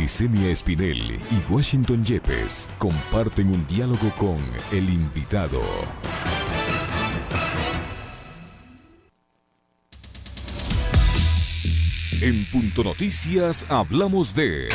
Licenia Espinel y Washington Yepes comparten un diálogo con el invitado. En Punto Noticias hablamos de...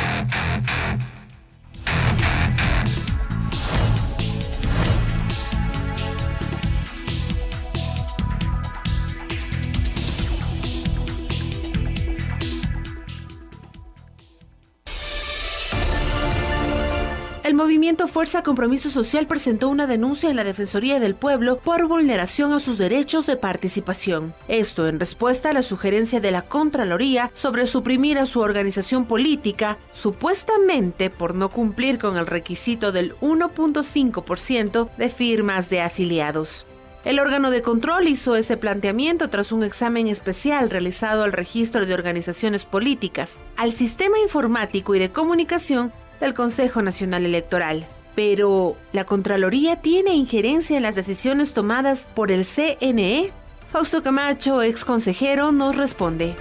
El movimiento Fuerza Compromiso Social presentó una denuncia en la Defensoría del Pueblo por vulneración a sus derechos de participación. Esto en respuesta a la sugerencia de la Contraloría sobre suprimir a su organización política, supuestamente por no cumplir con el requisito del 1.5% de firmas de afiliados. El órgano de control hizo ese planteamiento tras un examen especial realizado al registro de organizaciones políticas, al sistema informático y de comunicación del Consejo Nacional Electoral. Pero, ¿la Contraloría tiene injerencia en las decisiones tomadas por el CNE? Fausto Camacho, ex consejero, nos responde.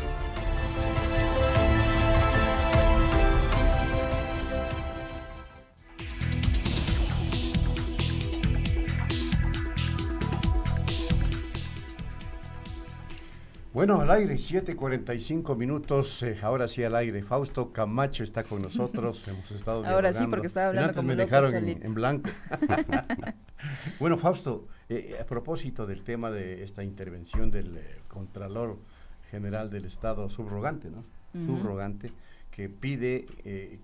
Bueno, al aire, 7:45 minutos, ahora sí al aire. Fausto Camacho está con nosotros, hemos estado ahora dialogando. Sí, porque estaba hablando antes como me loco dejaron solito. en blanco. Bueno, Fausto, a propósito del tema de esta intervención del Contralor General del Estado subrogante, ¿no? Subrogante, que pide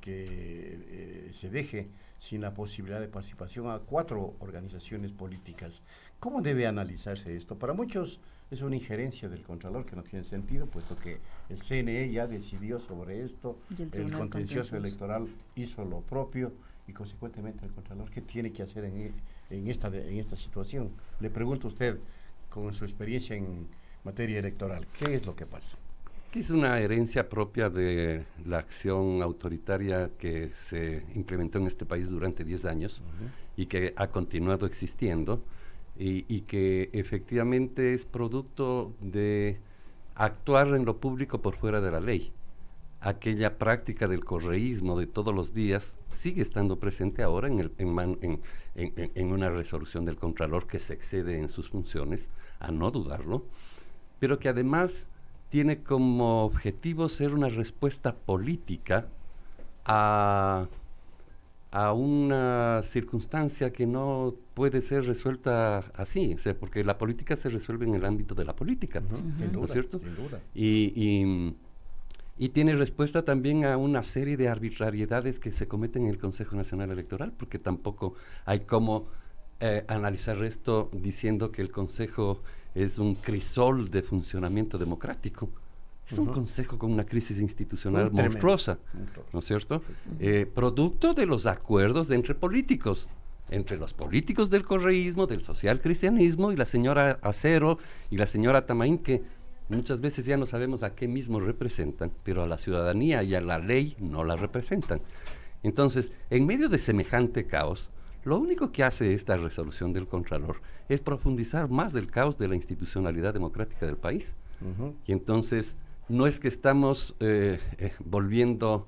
que se deje sin la posibilidad de participación a 4 organizaciones políticas. ¿Cómo debe analizarse esto? Para muchos es una injerencia del Contralor que no tiene sentido, puesto que el CNE ya decidió sobre esto, el contencioso electoral hizo lo propio y consecuentemente el Contralor, ¿qué tiene que hacer en esta situación? Le pregunto a usted, con su experiencia en materia electoral, ¿qué es lo que pasa? Que es una herencia propia de la acción autoritaria que se implementó en este país durante 10 años y que ha continuado existiendo y que efectivamente es producto de actuar en lo público por fuera de la ley. Aquella práctica del correísmo de todos los días sigue estando presente ahora en una resolución del Contralor que se excede en sus funciones, a no dudarlo, pero que además tiene como objetivo ser una respuesta política a una circunstancia que no puede ser resuelta así, o sea, porque la política se resuelve en el ámbito de la política, ¿no es cierto? Sin duda. Y tiene respuesta también a una serie de arbitrariedades que se cometen en el Consejo Nacional Electoral, porque tampoco hay cómo analizar esto diciendo que el Consejo es un crisol de funcionamiento democrático. Es un consejo con una crisis institucional monstruosa, ¿no es cierto? Producto de los acuerdos entre políticos, entre los políticos del correísmo, del socialcristianismo y la señora Acero y la señora Tamaín, que muchas veces ya no sabemos a qué mismo representan, pero a la ciudadanía y a la ley no la representan. Entonces, en medio de semejante caos, lo único que hace esta resolución del Contralor es profundizar más el caos de la institucionalidad democrática del país. Y entonces, no es que estamos volviendo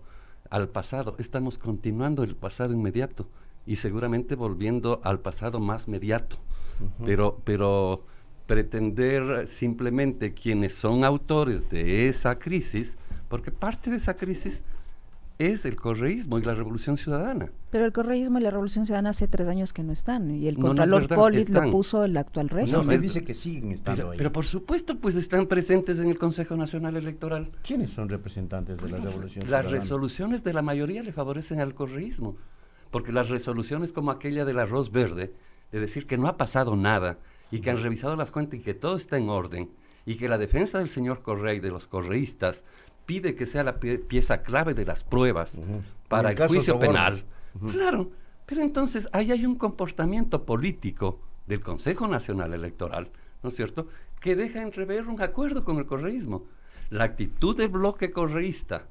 al pasado, estamos continuando el pasado inmediato y seguramente volviendo al pasado más mediato. Pero pretender simplemente quienes son autores de esa crisis, porque parte de esa crisis es el correísmo y la Revolución Ciudadana. Pero el correísmo y la Revolución Ciudadana hace 3 años que no están, y el No, Contralor no es verdad, Polit están. lo puso el actual régimen. No, me dice que siguen estando ahí. Pero por supuesto, pues están presentes en el Consejo Nacional Electoral. ¿Quiénes son representantes de la Revolución Las Ciudadana? resoluciones de la mayoría le favorecen al correísmo, porque las resoluciones como aquella del arroz verde, de decir que no ha pasado nada, y que han revisado las cuentas y que todo está en orden, y que la defensa del señor Correa y de los correístas pide que sea la pieza clave de las pruebas para el juicio Soborno. penal. Claro, pero entonces ahí hay un comportamiento político del Consejo Nacional Electoral, ¿no es cierto?, que deja entrever un acuerdo con el correísmo. La actitud del bloque correísta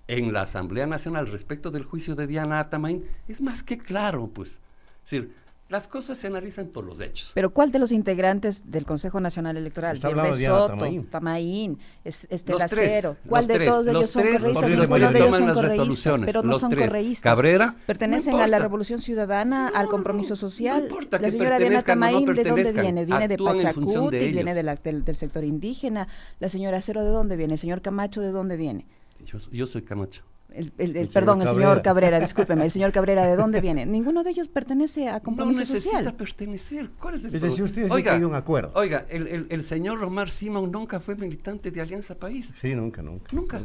en la Asamblea Nacional respecto del juicio de Diana Atamaín es más que claro, pues. Es decir, Las cosas se analizan por los hechos. Pero ¿cuál de los integrantes del Consejo Nacional Electoral? Está hablando de Diana Soto, Tamaín, Estela Los tres, Cero. ¿Cuál los de tres, todos ellos los son tres, correístas? porque Ninguno ellos de ellos toman son las correístas, resoluciones, pero no los son tres. correístas. Cabrera, Pertenecen no a la importa. Revolución Ciudadana, al Compromiso Social. No importa La que señora Diana pertenezcan o no Tamaín, ¿de dónde pertenezcan, viene? Viene de actúan en función de Pachacuti, viene ellos. del sector indígena. La señora Cero, ¿de dónde viene? El señor Camacho, ¿de dónde viene? Yo soy Camacho. Perdón, el señor Cabrera, discúlpeme, el señor Cabrera, ¿de dónde viene? Ninguno de ellos pertenece a Compromiso No necesita Social. pertenecer. ¿Cuál es el Es decir, problema? ustedes dicen que hay un acuerdo. Oiga, el señor Omar Simón nunca fue militante de Alianza País. Sí, nunca. Nunca.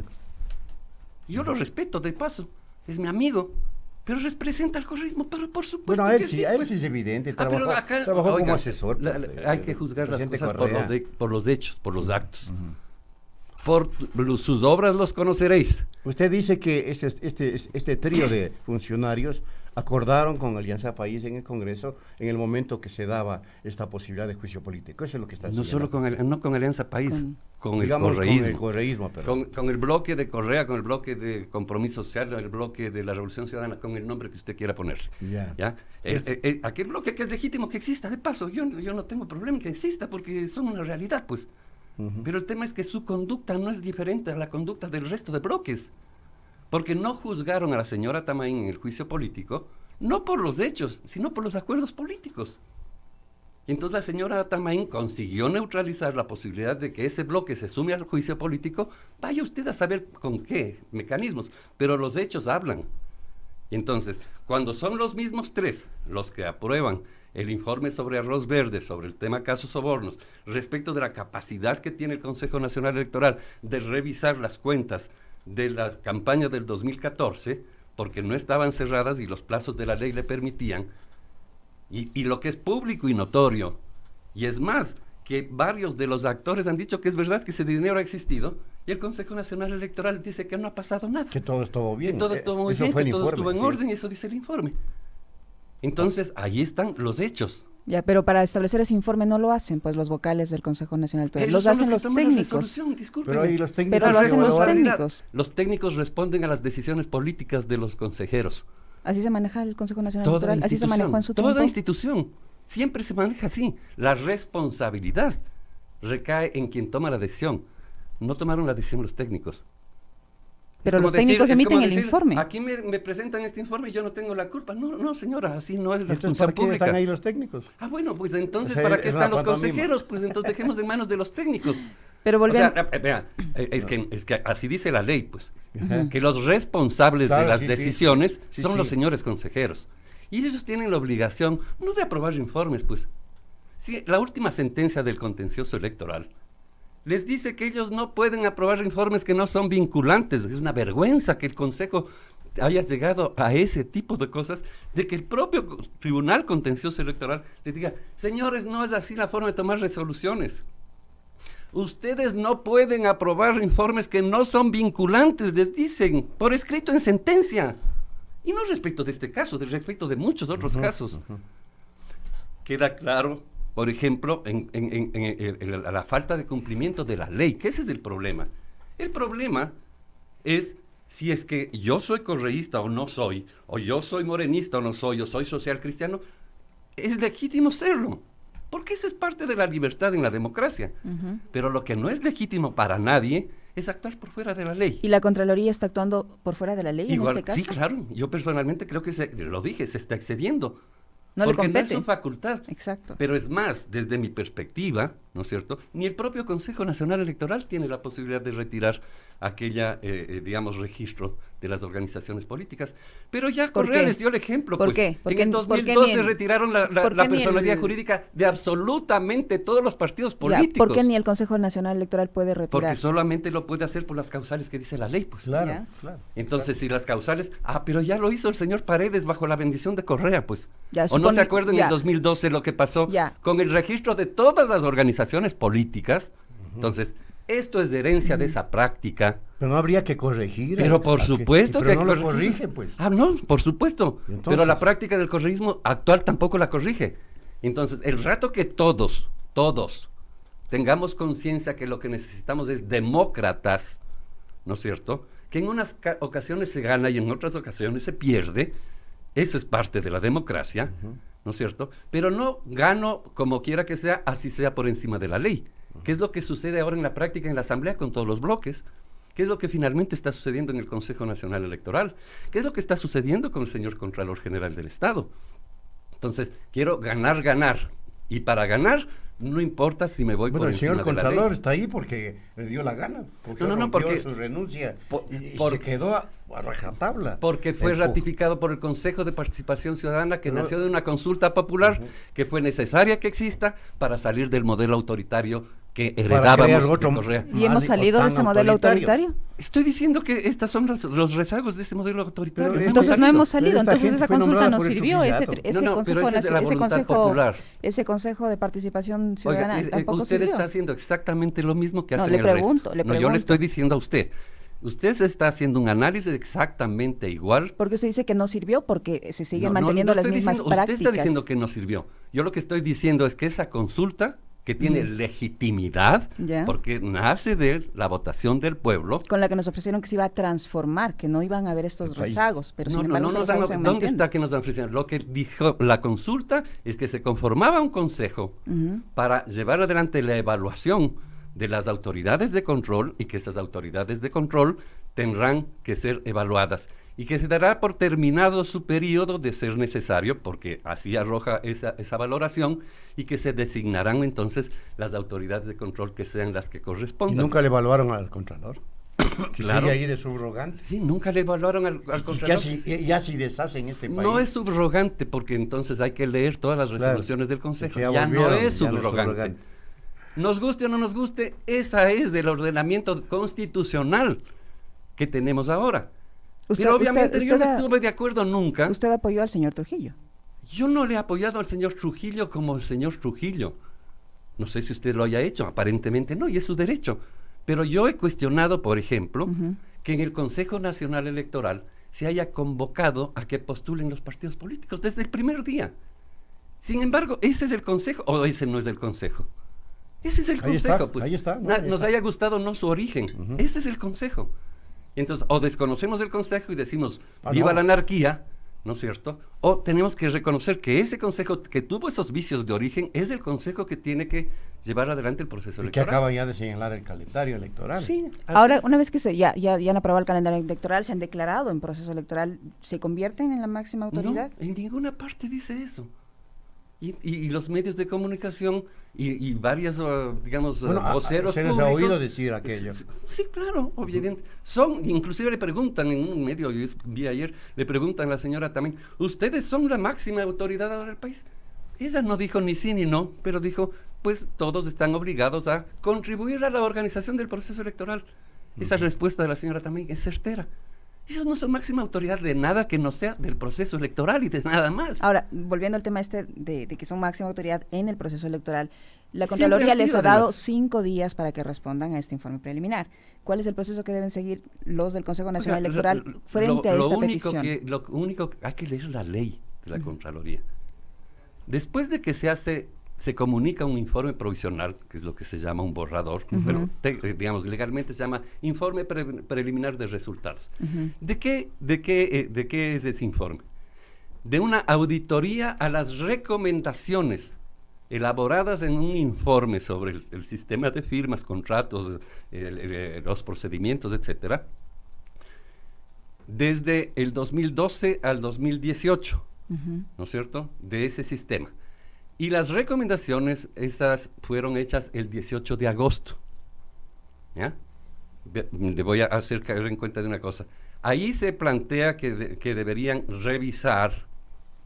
Yo lo respeto, de paso. Es mi amigo. Pero representa el correísmo, pero por supuesto Bueno, a él que sí, sí, a él pues. sí es evidente. Pero Trabajó, acá, trabajó oiga, como asesor. hay que juzgar las presidente cosas Correa. por los hechos, por los actos. Por sus obras los conoceréis. Usted dice que este trío de funcionarios acordaron con Alianza País en el Congreso en el momento que se daba esta posibilidad de juicio político. Eso es lo que está No solo con Alianza País, con el digamos, correísmo. con el correísmo, perdón. Con el bloque de Correa, con el bloque de Compromiso Social, el bloque de la Revolución Ciudadana, con el nombre que usted quiera ponerle. Ya. Aquel bloque que es legítimo que exista, de paso, yo no tengo problema en que exista porque son una realidad, pues. Pero el tema es que su conducta no es diferente a la conducta del resto de bloques. Porque no juzgaron a la señora Tamaín en el juicio político, no por los hechos, sino por los acuerdos políticos. Y entonces la señora Tamaín consiguió neutralizar la posibilidad de que ese bloque se sume al juicio político. Vaya usted a saber con qué mecanismos, pero los hechos hablan. Y entonces, cuando son los mismos tres los que aprueban el informe sobre arroz verde, sobre el tema casos sobornos, respecto de la capacidad que tiene el Consejo Nacional Electoral de revisar las cuentas de la campaña del 2014, porque no estaban cerradas y los plazos de la ley le permitían, y lo que es público y notorio, y es más, que varios de los actores han dicho que es verdad que ese dinero ha existido, y el Consejo Nacional Electoral dice que no ha pasado nada. Que todo estuvo bien. Que todo estuvo muy Eso bien, fue que el todo informe, estuvo en sí. orden, y eso dice el informe. Entonces, ahí están los hechos. Ya, pero para establecer ese informe no lo hacen, pues, los vocales del Consejo Nacional Electoral. Ellos Los son hacen que los toman la técnicos. resolución, discúlpeme. Pero ahí los técnicos... Pero lo hacen los evaluaron- técnicos. Los técnicos responden a las decisiones políticas de los consejeros. Así se maneja el Consejo Nacional Toda Electoral, así se institución, manejó en su toda tiempo. institución siempre se maneja así. La responsabilidad recae en quien toma la decisión. No tomaron la decisión los técnicos. Pero Es los como técnicos es emiten como el decir, informe. Aquí me presentan este informe y yo no tengo la culpa. No, señora, así no es la Entonces, función ¿para qué pública. están ahí los técnicos? Ah, bueno, pues entonces, O sea, ¿para qué es están una los pantomima. consejeros? Pues entonces dejemos en manos de los técnicos. Pero O sea, volviendo... vea, es que así dice la ley, pues. Ajá. Que los responsables Claro, de las sí, decisiones sí, son sí. los señores consejeros. Y ellos tienen la obligación, no de aprobar informes, pues. Sí, la última sentencia del contencioso electoral les dice que ellos no pueden aprobar informes que no son vinculantes. Es una vergüenza que el Consejo haya llegado a ese tipo de cosas, de que el propio Tribunal Contencioso Electoral les diga, señores, no es así la forma de tomar resoluciones. Ustedes no pueden aprobar informes que no son vinculantes, les dicen, por escrito en sentencia. Y no respecto de este caso, respecto de muchos otros casos. Queda claro, por ejemplo, en la falta de cumplimiento de la ley, que ese es el problema. El problema es si es que yo soy correísta o no soy, o yo soy morenista o no soy, o soy social cristiano, es legítimo serlo, porque eso es parte de la libertad en la democracia. Pero lo que no es legítimo para nadie es actuar por fuera de la ley. ¿Y la Contraloría está actuando por fuera de la ley en este caso? Sí, claro. Yo personalmente creo que lo dije, se está excediendo. No le porque no es compete. su facultad. Exacto. Pero es más, desde mi perspectiva, ¿no es cierto? Ni el propio Consejo Nacional Electoral tiene la posibilidad de retirar aquella, digamos, registro de las organizaciones políticas. Pero ya ¿Por Correa qué? les dio el ejemplo, ¿Por pues. qué? ¿Por En qué- el por qué 2012 ni el- retiraron por la qué ni personalidad el- jurídica de absolutamente todos los partidos Ya, políticos. ¿por qué ni el Consejo Nacional Electoral puede Porque retirar? solamente lo puede hacer por las causales que dice la ley, pues. Claro, Ya. claro. Entonces, si las causales... pero ya lo hizo el señor Paredes bajo la bendición de Correa, pues. Ya, ¿O no se acuerdan en ya. el 2012 lo que pasó Ya. con el registro de todas las organizaciones políticas? Entonces, esto es de herencia de esa práctica. Pero no habría que corregir. Pero por supuesto que pero hay no que lo corregir. corrige, pues. No, por supuesto. Y entonces- Pero la práctica del correísmo actual tampoco la corrige. Entonces, el rato que todos tengamos conciencia que lo que necesitamos es demócratas, ¿no es cierto? Que en unas ocasiones se gana y en otras ocasiones se pierde. Eso es parte de la democracia, ¿no es cierto? Pero no gano como quiera que sea, así sea por encima de la ley. ¿Qué es lo que sucede ahora en la práctica en la Asamblea con todos los bloques? ¿Qué es lo que finalmente está sucediendo en el Consejo Nacional Electoral? ¿Qué es lo que está sucediendo con el señor Contralor General del Estado? Entonces, quiero ganar. Y para ganar, no importa si me voy por encima de la ley. El señor Contralor está ahí porque le dio la gana. Porque su renuncia y se quedó a rajatabla. Porque fue ratificado por el Consejo de Participación Ciudadana, que nació de una consulta popular, que fue necesaria que exista para salir del modelo autoritario que heredábamos de Correa. ¿Y hemos salido de ese modelo autoritario? Estoy diciendo que estos son los rezagos de este modelo autoritario. Pero entonces no hemos salido, entonces esa consulta no sirvió, ese consejo de participación ciudadana tampoco usted sirvió. Está haciendo exactamente lo mismo que hacen el resto. Yo le estoy diciendo a usted. Usted se está haciendo un análisis exactamente igual. Porque usted dice que no sirvió porque se siguen manteniendo las mismas prácticas. Usted está diciendo que no sirvió. Yo lo que estoy diciendo es que esa consulta, que tiene legitimidad, porque nace de la votación del pueblo. Con la que nos ofrecieron que se iba a transformar, que no iban a haber estos rezagos, pero sin embargo ¿dónde está que nos dan ofrecieron? Lo que dijo la consulta es que se conformaba un consejo para llevar adelante la evaluación de las autoridades de control y que esas autoridades de control tendrán que ser evaluadas y que se dará por terminado su periodo de ser necesario, porque así arroja esa valoración, y que se designarán entonces las autoridades de control que sean las que correspondan. ¿Y nunca le evaluaron al Contralor? Claro. ¿Sigue ahí de subrogante? Sí, nunca le evaluaron al Contralor. Y así deshace en este país. No es subrogante, porque entonces hay que leer todas las resoluciones del Consejo. Ya no es subrogante. Nos guste o no nos guste, esa es el ordenamiento constitucional que tenemos ahora. Pero obviamente yo no estuve de acuerdo nunca. ¿Usted apoyó al señor Trujillo? Yo no le he apoyado al señor Trujillo como el señor Trujillo. No sé si usted lo haya hecho, aparentemente no, y es su derecho. Pero yo he cuestionado, por ejemplo, que en el Consejo Nacional Electoral se haya convocado a que postulen los partidos políticos desde el primer día. Sin embargo, ese es el Consejo, o ese no es el Consejo. Ese es el Consejo, pues. Ahí está. Nos haya gustado no su origen. Ese es el Consejo. Entonces, o desconocemos el Consejo y decimos, viva la anarquía, ¿no es cierto? O tenemos que reconocer que ese Consejo que tuvo esos vicios de origen es el Consejo que tiene que llevar adelante el proceso electoral. Que acaba ya de señalar el calendario electoral. Sí. Ahora, una vez que ya han aprobado el calendario electoral, se han declarado en proceso electoral, ¿se convierten en la máxima autoridad? No, en ninguna parte dice eso. Y los medios de comunicación y varios, digamos, voceros se públicos... les ha oído decir aquello. Sí, claro, obviamente. Inclusive le preguntan en un medio, yo vi ayer, le preguntan a la señora también, ¿ustedes son la máxima autoridad ahora del país? Ella no dijo ni sí ni no, pero dijo, pues todos están obligados a contribuir a la organización del proceso electoral. Esa respuesta de la señora también es certera. Ellos no son máxima autoridad de nada que no sea del proceso electoral y de nada más. Ahora, volviendo al tema de que son máxima autoridad en el proceso electoral, la Contraloría les ha dado 5 días para que respondan a este informe preliminar. ¿Cuál es el proceso que deben seguir los del Consejo Nacional Electoral frente a esta petición? Lo único que hay que leer la ley de la Contraloría. Después de que se comunica un informe provisional, que es lo que se llama un borrador, pero digamos legalmente se llama informe preliminar de resultados. ¿De qué es ese informe? De una auditoría a las recomendaciones elaboradas en un informe sobre el sistema de firmas, contratos, los procedimientos, etcétera, desde el 2012 al 2018, ¿no es cierto?, de ese sistema. Y las recomendaciones, esas fueron hechas el 18 de agosto. ¿Ya? Le voy a hacer caer en cuenta de una cosa. Ahí se plantea que deberían revisar,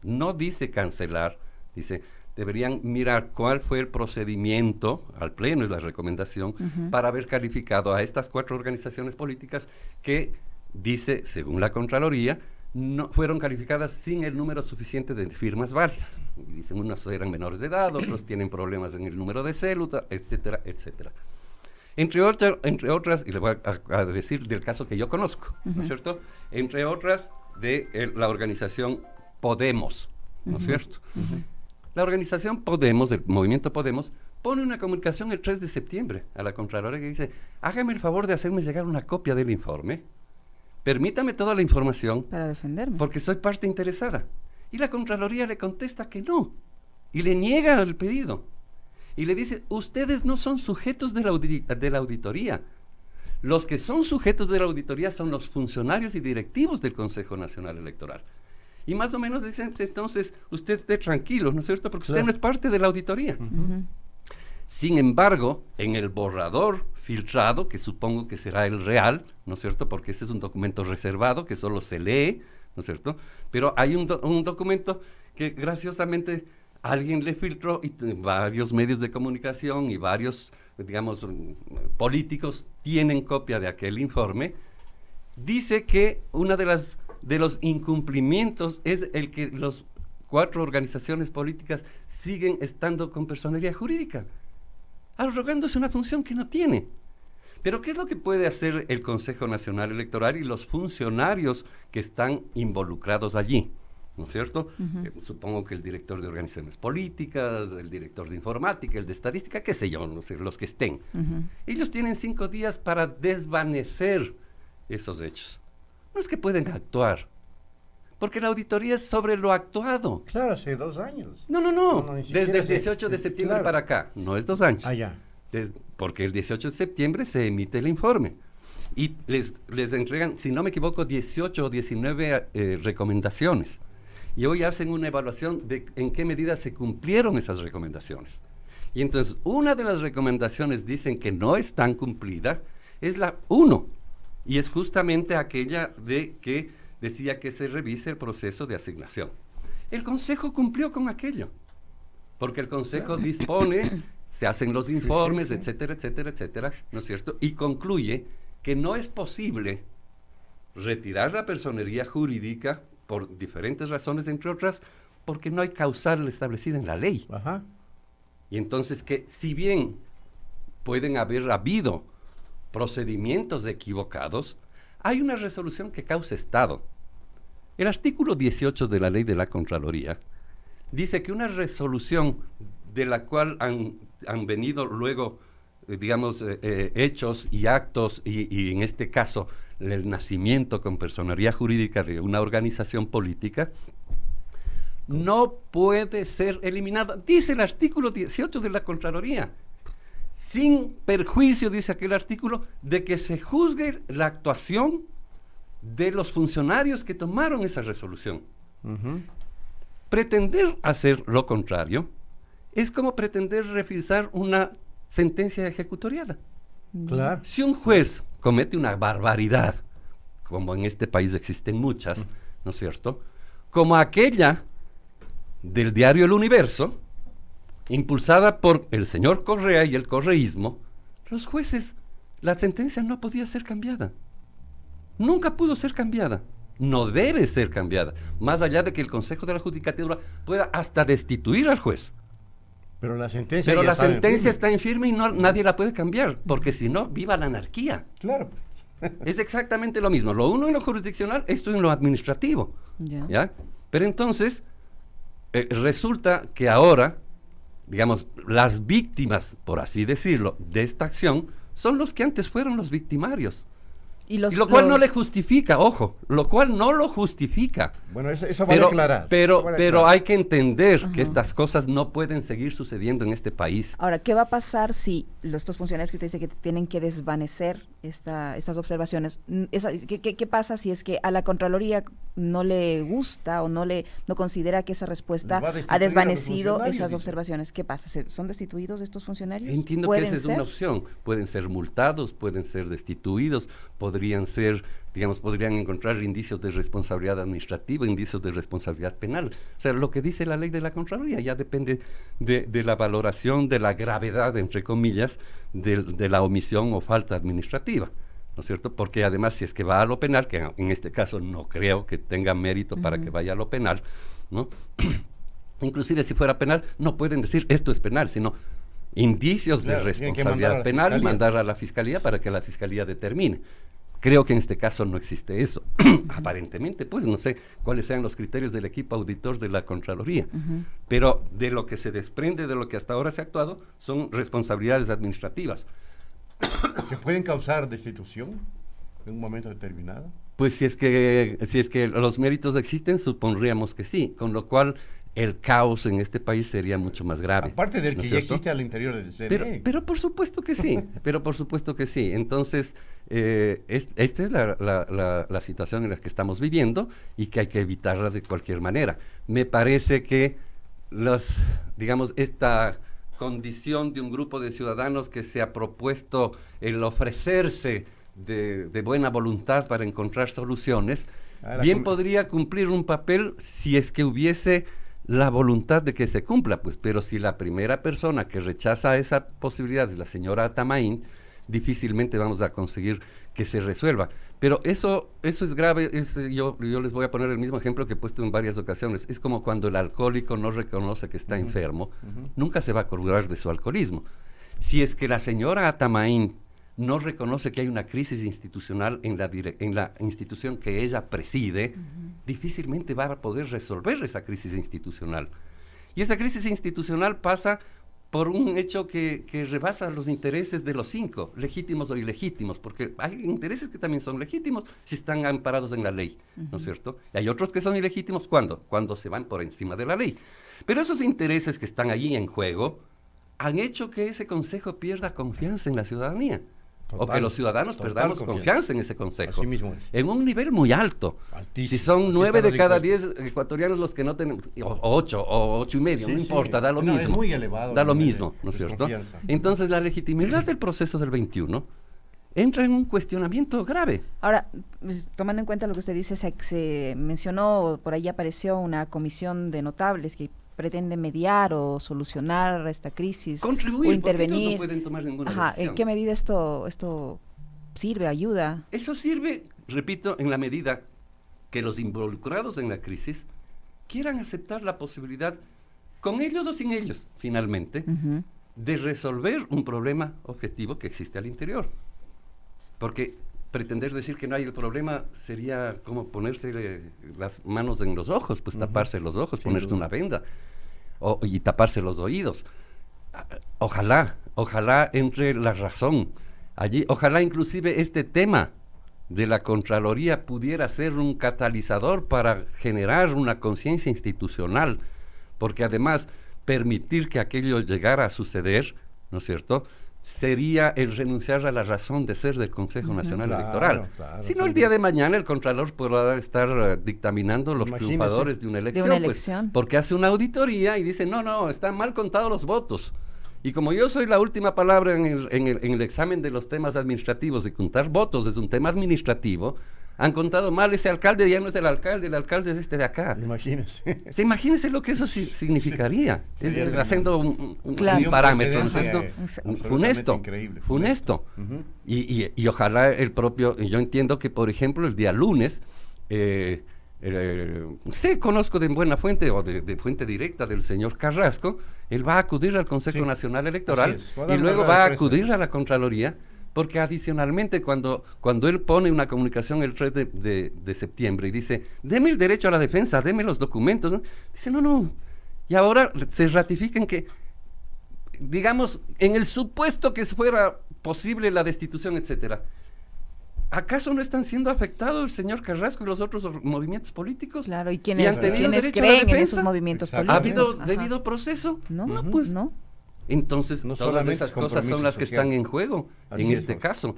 no dice cancelar, dice, deberían mirar cuál fue el procedimiento, al pleno es la recomendación, para haber calificado a estas 4 organizaciones políticas que, dice, según la Contraloría, no fueron calificadas sin el número suficiente de firmas válidas. Dicen, unos eran menores de edad, otros tienen problemas en el número de cédula, etcétera, etcétera. Entre otras, y le voy a decir del caso que yo conozco, ¿no es cierto? Entre otras, de la organización Podemos, ¿no es cierto? La organización Podemos, el movimiento Podemos, pone una comunicación el 3 de septiembre a la Contraloría que dice, hágame el favor de hacerme llegar una copia del informe, permítame toda la información. Para defenderme. Porque soy parte interesada. Y la Contraloría le contesta que no, y le niega el pedido. Y le dice, ustedes no son sujetos de la auditoría. Los que son sujetos de la auditoría son los funcionarios y directivos del Consejo Nacional Electoral. Y más o menos dicen, entonces, usted esté tranquilo, ¿no es cierto? Porque usted no es parte de la auditoría. Sin embargo, en el borrador filtrado, que supongo que será el real, ¿no es cierto? Porque ese es un documento reservado que solo se lee, ¿no es cierto? Pero hay un documento que graciosamente alguien le filtró y varios medios de comunicación y varios, digamos, políticos tienen copia de aquel informe. Dice que una de los incumplimientos es el que las 4 organizaciones políticas siguen estando con personería jurídica, arrogándose una función que no tiene. Pero ¿qué es lo que puede hacer el Consejo Nacional Electoral y los funcionarios que están involucrados allí? ¿No es cierto? Supongo que el director de organizaciones políticas, el director de informática, el de estadística, qué sé yo, no sé, los que estén. Ellos tienen 5 días para desvanecer esos hechos. No es que pueden actuar, porque la auditoría es sobre lo actuado. Claro, hace 2 años. No, desde el 18 de septiembre claro. para acá, no es 2 años. Ah, ya. Porque el 18 de septiembre se emite el informe y les entregan, si no me equivoco, 18 o 19 recomendaciones. Y hoy hacen una evaluación de en qué medida se cumplieron esas recomendaciones. Y entonces, una de las recomendaciones dicen que no están cumplidas, es la 1, y es justamente aquella de que decía que se revise el proceso de asignación. El Consejo cumplió con aquello, porque el Consejo dispone, se hacen los informes, etcétera, etcétera, etcétera, ¿no es cierto? Y concluye que no es posible retirar la personería jurídica por diferentes razones, entre otras, porque no hay causal establecida en la ley. Ajá. Y entonces que si bien pueden haber habido procedimientos equivocados, hay una resolución que causa estado. El artículo 18 de la Ley de la Contraloría dice que una resolución de la cual han venido luego, digamos, hechos y actos, y en este caso el nacimiento con personería jurídica de una organización política, no puede ser eliminada. Dice el artículo 18 de la Contraloría, sin perjuicio, dice aquel artículo, de que se juzgue la actuación de los funcionarios que tomaron esa resolución. Pretender hacer lo contrario es como pretender revisar una sentencia ejecutoriada. Claro. Si un juez comete una barbaridad, como en este país existen muchas, ¿no es cierto?, como aquella del diario El Universo, impulsada por el señor Correa y el correísmo, los jueces, la sentencia no podía ser cambiada. Nunca pudo ser cambiada. No debe ser cambiada. Más allá de que el Consejo de la Judicatura pueda hasta destituir al juez. Pero la sentencia, está en firme y nadie la puede cambiar, porque si no, viva la anarquía. Claro. Es exactamente lo mismo. Lo uno en lo jurisdiccional, esto en lo administrativo. ¿Ya? Pero entonces, resulta que ahora, digamos, las víctimas, por así decirlo, de esta acción, son los que antes fueron los victimarios. Y lo cual no le justifica, ojo, lo cual no lo justifica. Bueno, eso vale aclarar. Pero hay que entender que estas cosas no pueden seguir sucediendo en este país. Ahora, ¿qué va a pasar si estos funcionarios que usted dice que tienen que desvanecer estas observaciones? ¿Qué pasa si es que a la Contraloría no le gusta o no considera que esa respuesta ha desvanecido esas observaciones? ¿Qué pasa? ¿Son destituidos estos funcionarios? Entiendo que esa es una opción. Pueden ser multados, pueden ser destituidos, podrían encontrar indicios de responsabilidad administrativa, indicios de responsabilidad penal. O sea, lo que dice la Ley de la Contraloría ya depende de la valoración de la gravedad, entre comillas, de la omisión o falta administrativa, ¿no es cierto? Porque además, si es que va a lo penal, que en este caso no creo que tenga mérito para que vaya a lo penal, ¿no? Inclusive si fuera penal, no pueden decir esto es penal, sino indicios de responsabilidad penal y mandar a la Fiscalía para que la Fiscalía determine. Creo que en este caso no existe eso. Aparentemente, pues no sé cuáles sean los criterios del equipo auditor de la Contraloría, pero de lo que se desprende de lo que hasta ahora se ha actuado son responsabilidades administrativas. ¿Que pueden causar destitución en un momento determinado? Pues si es que los méritos existen, supondríamos que sí, con lo cual el caos en este país sería mucho más grave. Aparte del ¿no que es ya cierto? existe al interior del CNE. Pero por supuesto que sí, Entonces, esta es la situación en la que estamos viviendo y que hay que evitarla de cualquier manera. Me parece que esta condición de un grupo de ciudadanos que se ha propuesto el ofrecerse de buena voluntad para encontrar soluciones, bien podría cumplir un papel si es que hubiese la voluntad de que se cumpla, pues, pero si la primera persona que rechaza esa posibilidad es la señora Atamaín, difícilmente vamos a conseguir que se resuelva. Pero eso es grave. Yo les voy a poner el mismo ejemplo que he puesto en varias ocasiones. Es como cuando el alcohólico no reconoce que está enfermo, nunca se va a curar de su alcoholismo. Si es que la señora Atamaín no reconoce que hay una crisis institucional en la institución que ella preside, difícilmente va a poder resolver esa crisis institucional. Y esa crisis institucional pasa por un hecho que rebasa los intereses de los 5, legítimos o ilegítimos, porque hay intereses que también son legítimos si están amparados en la ley, ¿no es cierto? Y hay otros que son ilegítimos, ¿cuándo? Cuando se van por encima de la ley. Pero esos intereses que están allí en juego han hecho que ese consejo pierda confianza en la ciudadanía. O que los ciudadanos perdamos confianza en ese consejo. Así mismo es. En un nivel muy alto. Altísimo. Si son 9 de cada 10 impuestos. ecuatorianos los que no tienen, o 8, o 8,5, Sí, no sí. importa, da lo No, mismo. es muy elevado Da el lo nivel mismo, de ¿no es cierto? desconfianza. Entonces la legitimidad del proceso del 21 entra en un cuestionamiento grave. Ahora, pues, tomando en cuenta lo que usted dice, se mencionó, por ahí apareció una comisión de notables que pretende mediar o solucionar esta crisis, Contribuir, o intervenir. porque ellos no pueden tomar ninguna decisión. ¿En qué medida esto sirve, ayuda? Eso sirve, repito, en la medida que los involucrados en la crisis quieran aceptar la posibilidad, con ellos o sin ellos, finalmente, de resolver un problema objetivo que existe al interior. Porque pretender decir que no hay el problema sería como ponerse las manos en los ojos, pues taparse los ojos, ponerse una venda y taparse los oídos. Ojalá entre la razón allí, ojalá inclusive este tema de la Contraloría pudiera ser un catalizador para generar una conciencia institucional, porque además permitir que aquello llegara a suceder, ¿no es cierto?, sería el renunciar a la razón de ser del Consejo Nacional Electoral. Si no, el día de mañana el Contralor podrá estar dictaminando los triunfadores de una elección, pues, porque hace una auditoría y dice, no, están mal contados los votos. Y como yo soy la última palabra en el examen de los temas administrativos, y contar votos es un tema administrativo, han contado mal, ese alcalde ya no es el alcalde es este de acá. Imagínese lo que eso significaría, haciendo un parámetro, ¿no es cierto? Funesto. Y ojalá yo entiendo que, por ejemplo, el día lunes, conozco de buena fuente o de fuente directa del señor Carrasco, él va a acudir al Consejo Nacional Electoral y luego va a acudir a la Contraloría, porque adicionalmente cuando él pone una comunicación el 3 de septiembre y dice, deme el derecho a la defensa, deme los documentos, ¿no? Dice, no, y ahora se ratifican que, digamos, en el supuesto que fuera posible la destitución, etcétera, ¿acaso no están siendo afectados el señor Carrasco y los otros movimientos políticos? Claro, ¿y quienes creen en esos movimientos políticos? ¿Ha habido debido proceso? No, pues no. Entonces, todas esas cosas son las que están en juego en este caso.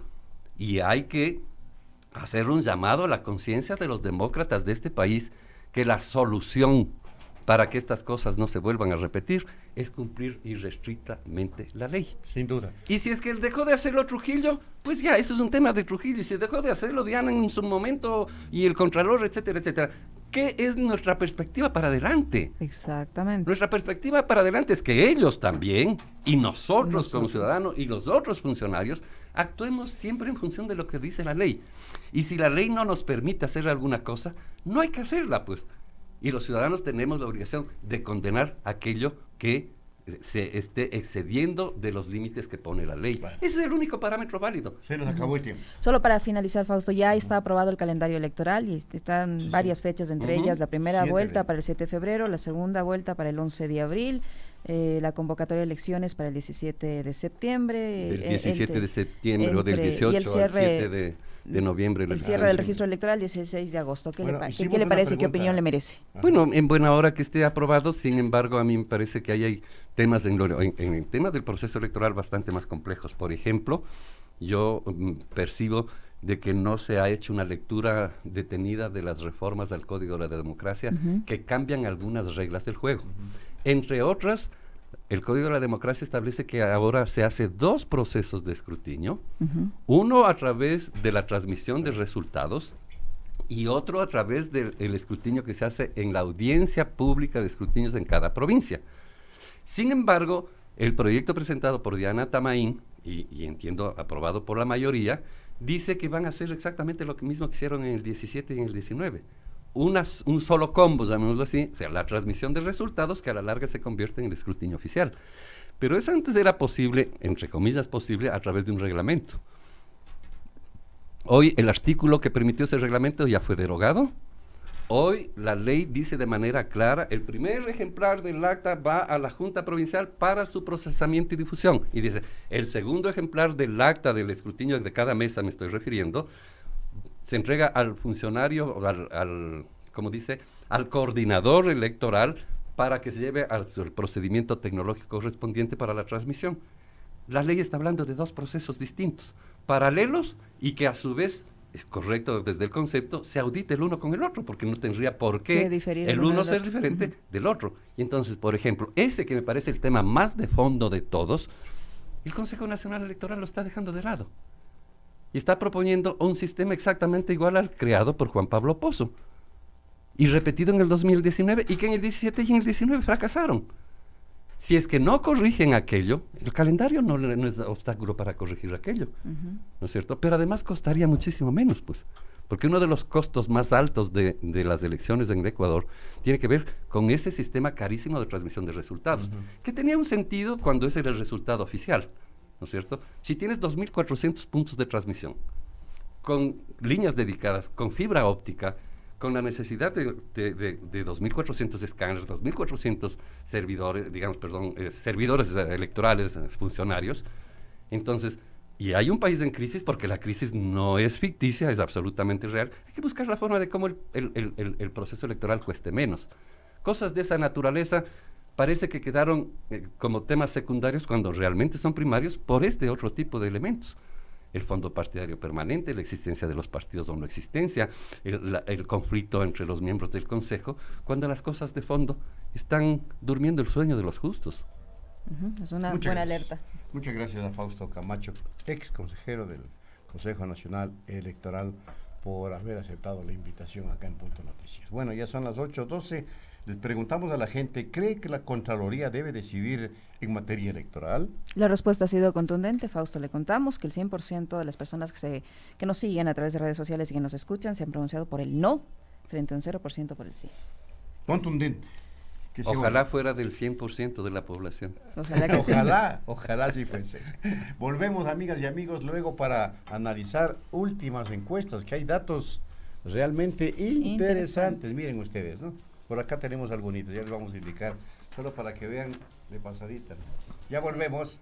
Y hay que hacer un llamado a la conciencia de los demócratas de este país, que la solución para que estas cosas no se vuelvan a repetir es cumplir irrestrictamente la ley. Sin duda. Y si es que él dejó de hacerlo Trujillo, pues ya, eso es un tema de Trujillo. Y si dejó de hacerlo Diana en su momento y el Contralor, etcétera, etcétera. ¿Qué es nuestra perspectiva para adelante? Exactamente. Nuestra perspectiva para adelante es que ellos también, y nosotros como ciudadanos y los otros funcionarios, actuemos siempre en función de lo que dice la ley. Y si la ley no nos permite hacer alguna cosa, no hay que hacerla, pues. Y los ciudadanos tenemos la obligación de condenar aquello que se esté excediendo de los límites que pone la ley. Bueno. Ese es el único parámetro válido. Se nos acabó el tiempo. Solo para finalizar, Fausto, ya está aprobado el calendario electoral y están varias fechas, entre ellas la primera vuelta para el 7 de febrero, la segunda vuelta para el 11 de abril, la convocatoria de elecciones para el 17 de septiembre. Del 17 de septiembre o del 18 al 7 de noviembre. El cierre del registro electoral 16 de agosto. ¿Qué le parece? ¿Qué opinión le merece? Ajá. Bueno, en buena hora que esté aprobado, sin embargo, a mí me parece que hay temas en el tema del proceso electoral bastante más complejos. Por ejemplo, yo percibo de que no se ha hecho una lectura detenida de las reformas al Código de la Democracia que cambian algunas reglas del juego. Entre otras, el Código de la Democracia establece que ahora se hace 2 procesos de escrutinio, uno a través de la transmisión de resultados y otro a través del escrutinio que se hace en la audiencia pública de escrutinios en cada provincia. Sin embargo, el proyecto presentado por Diana Tamaín, y entiendo aprobado por la mayoría, dice que van a hacer exactamente lo mismo que hicieron en el 17 y en el 19. Un solo combo, llamémoslo así, o sea, la transmisión de resultados que a la larga se convierte en el escrutinio oficial. Pero eso antes era posible, entre comillas posible, a través de un reglamento. Hoy el artículo que permitió ese reglamento ya fue derogado. Hoy la ley dice de manera clara, el primer ejemplar del acta va a la Junta Provincial para su procesamiento y difusión. Y dice, el segundo ejemplar del acta del escrutinio de cada mesa, me estoy refiriendo, se entrega al funcionario, como dice, al coordinador electoral para que se lleve al procedimiento tecnológico correspondiente para la transmisión. La ley está hablando de 2 procesos distintos, paralelos, y que a su vez, es correcto desde el concepto, se audite el uno con el otro, porque no tendría por qué el uno ser diferente del otro. Y entonces, por ejemplo, ese que me parece el tema más de fondo de todos, el Consejo Nacional Electoral lo está dejando de lado. Y está proponiendo un sistema exactamente igual al creado por Juan Pablo Pozo y repetido en el 2019 y que en el 17 y en el 19 fracasaron. Si es que no corrigen aquello, el calendario no es obstáculo para corregir aquello, ¿no es cierto? Pero además costaría muchísimo menos, pues, porque uno de los costos más altos de las elecciones en el Ecuador tiene que ver con ese sistema carísimo de transmisión de resultados, que tenía un sentido cuando ese era el resultado oficial, ¿no es cierto? Si tienes 2.400 puntos de transmisión, con líneas dedicadas, con fibra óptica, con la necesidad de 2.400 escáneres, 2.400 servidores, servidores electorales, funcionarios, entonces, y hay un país en crisis porque la crisis no es ficticia, es absolutamente real, hay que buscar la forma de cómo el proceso electoral cueste menos. Cosas de esa naturaleza parece que quedaron como temas secundarios cuando realmente son primarios por este otro tipo de elementos. El fondo partidario permanente, la existencia de los partidos o no existencia, el conflicto entre los miembros del Consejo, cuando las cosas de fondo están durmiendo el sueño de los justos. Es una buena alerta. Muchas gracias a Fausto Camacho, ex consejero del Consejo Nacional Electoral, por haber aceptado la invitación acá en Punto Noticias. Bueno, ya son las 8:12. Les preguntamos a la gente, ¿cree que la Contraloría debe decidir en materia electoral? La respuesta ha sido contundente, Fausto. Le contamos que el 100% de las personas que nos siguen a través de redes sociales y que nos escuchan se han pronunciado por el no, frente a un 0% por el sí. Contundente. Ojalá fuera del 100% de la población. Ojalá sí fuese. Volvemos, amigas y amigos, luego para analizar últimas encuestas, que hay datos realmente interesantes. Miren ustedes, ¿no? Por acá tenemos algunos, ya les vamos a indicar, solo para que vean de pasadita. Ya volvemos.